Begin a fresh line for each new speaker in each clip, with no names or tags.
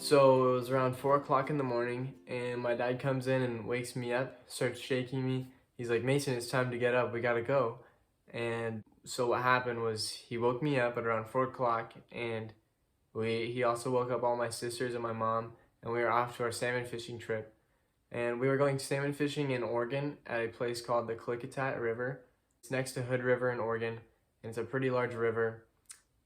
So it was around 4 o'clock in the morning, and my dad comes in and wakes me up, starts shaking me. He's like, Mason, it's time to get up. We gotta go. And so what happened was he woke me up at around 4 o'clock, and he also woke up all my sisters and my mom, and we were off to our salmon fishing trip. And we were going salmon fishing in Oregon at a place called the Klickitat River. It's next to Hood River in Oregon, and it's a pretty large river.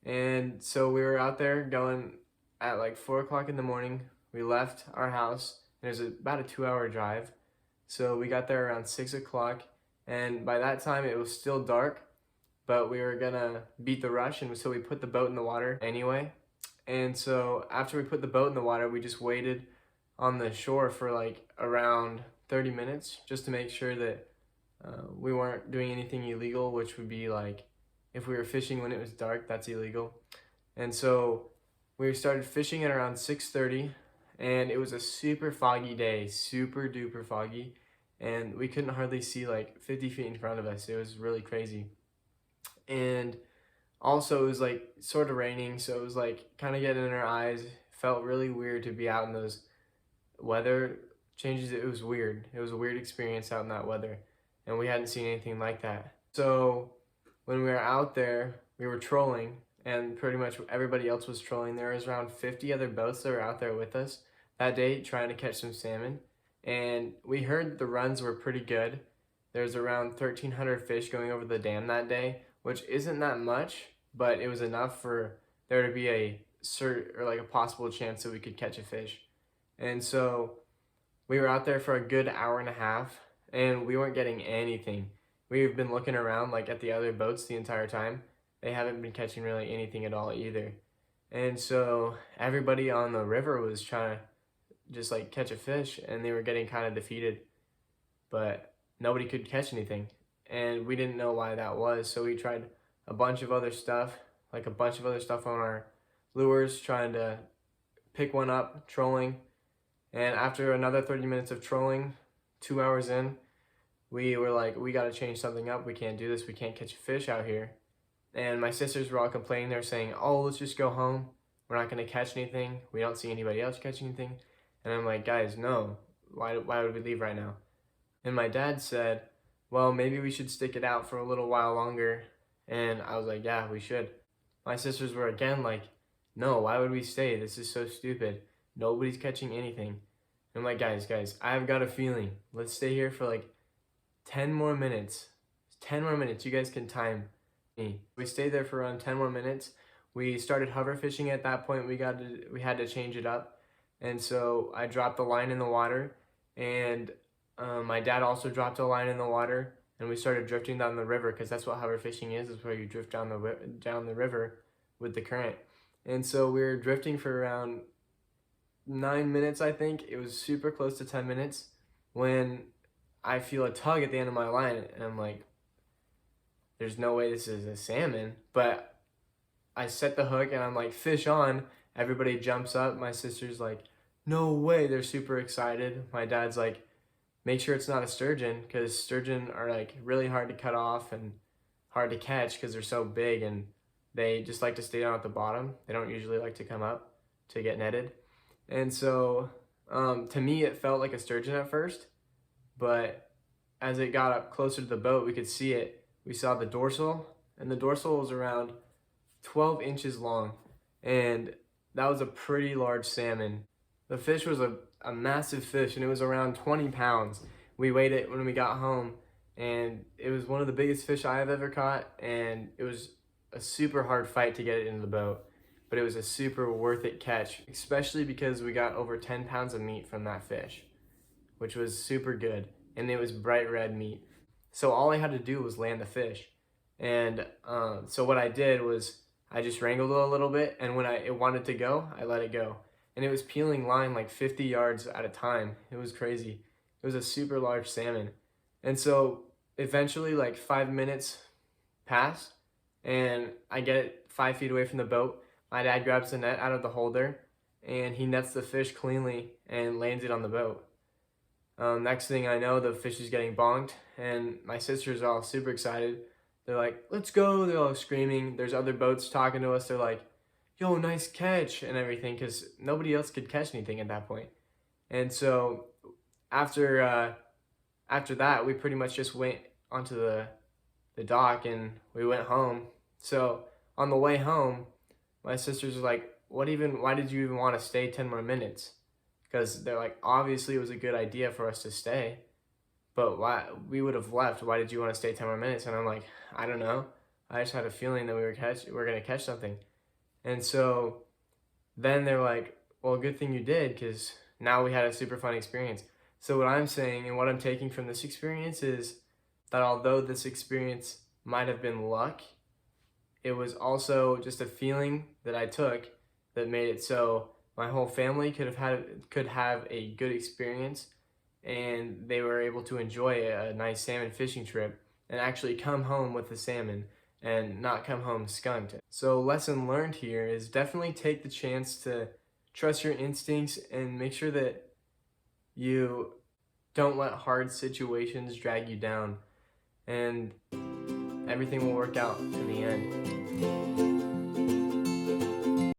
And so we were out there going at like 4 o'clock in the morning. We left our house, and it was about a 2 hour drive. So we got there around 6 o'clock, and by that time it was still dark, but we were gonna beat the rush, and so we put the boat in the water anyway. And so after we put the boat in the water, we just waited on the shore for like around 30 minutes just to make sure that we weren't doing anything illegal, which would be like if we were fishing when it was dark, that's illegal. And so we started fishing at around 6:30, and it was a super foggy day, super duper foggy, and we couldn't hardly see like 50 feet in front of us. It was really crazy. And also it was like sort of raining, so it was like kind of getting in our eyes. Felt really weird to be out in those weather changes. It was weird. It was a weird experience out in that weather, and we hadn't seen anything like that. So when we were out there, we were trolling, and pretty much everybody else was trolling. There was around 50 other boats that were out there with us that day trying to catch some salmon, and we heard the runs were pretty good. There's around 1,300 fish going over the dam that day, which isn't that much, but it was enough for there to be a possible chance that we could catch a fish. And so we were out there for a good hour and a half, and we weren't getting anything. We've been looking around like at the other boats the entire time. They haven't been catching really anything at all either. And so everybody on the river was trying to just like catch a fish, and they were getting kind of defeated, but nobody could catch anything. And we didn't know why that was, so we tried a bunch of other stuff, like a bunch of other stuff on our lures, trying to pick one up, trolling. And after another 30 minutes of trolling, 2 hours in, we were like, we got to change something up. We can't do this. We can't catch a fish out here. And my sisters were all complaining. They were saying, oh, let's just go home. We're not going to catch anything. We don't see anybody else catching anything. And I'm like, guys, no. Why would we leave right now? And my dad said, well, maybe we should stick it out for a little while longer. And I was like, yeah, we should. My sisters were again like, no, why would we stay? This is so stupid. Nobody's catching anything. And I'm like, guys, I've got a feeling. Let's stay here for like 10 more minutes. 10 more minutes. You guys can time me. We stayed there for around 10 more minutes. We started hover fishing at that point. We had to change it up. And so I dropped the line in the water, and my dad also dropped a line in the water, and we started drifting down the river, because that's what hover fishing is where you drift down the river with the current. And so we were drifting for around 9 minutes, I think. It was super close to 10 minutes when I feel a tug at the end of my line, and I'm like, there's no way this is a salmon. But I set the hook, and I'm like, fish on. Everybody jumps up. My sister's like, no way. They're super excited. My dad's like, make sure it's not a sturgeon, because sturgeon are like really hard to cut off and hard to catch because they're so big, and they just like to stay down at the bottom. They don't usually like to come up to get netted. And so to me, it felt like a sturgeon at first, but as it got up closer to the boat, we could see it. We saw the dorsal, and the dorsal was around 12 inches long, and that was a pretty large salmon. The fish was a massive fish, and it was around 20 pounds. We weighed it when we got home, and it was one of the biggest fish I have ever caught, and it was a super hard fight to get it into the boat, but it was a super worth it catch, especially because we got over 10 pounds of meat from that fish, which was super good, and it was bright red meat. So all I had to do was land the fish. And so what I did was I just wrangled it a little bit, and when it wanted to go, I let it go. And it was peeling line like 50 yards at a time. It was crazy. It was a super large salmon. And so eventually, like 5 minutes passed, and I get it 5 feet away from the boat. My dad grabs the net out of the holder, and he nets the fish cleanly and lands it on the boat. Next thing I know, the fish is getting bonked, and my sisters are all super excited. They're like, let's go. They're all screaming. There's other boats talking to us. They're like, yo, nice catch and everything, because nobody else could catch anything at that point. And so after after that, we pretty much just went onto the dock and we went home. So on the way home, my sisters were like, why did you even want to stay 10 more minutes? Because they're like, obviously it was a good idea for us to stay, but why we would have left. Why did you want to stay 10 more minutes? And I'm like, I don't know. I just had a feeling that we were gonna catch something. And so then they're like, well, good thing you did, because now we had a super fun experience. So what I'm saying and what I'm taking from this experience is that although this experience might have been luck, it was also just a feeling that I took that made it so my whole family could have a good experience, and they were able to enjoy a nice salmon fishing trip and actually come home with the salmon and not come home skunked. So lesson learned here is definitely take the chance to trust your instincts and make sure that you don't let hard situations drag you down, and everything will work out in the end.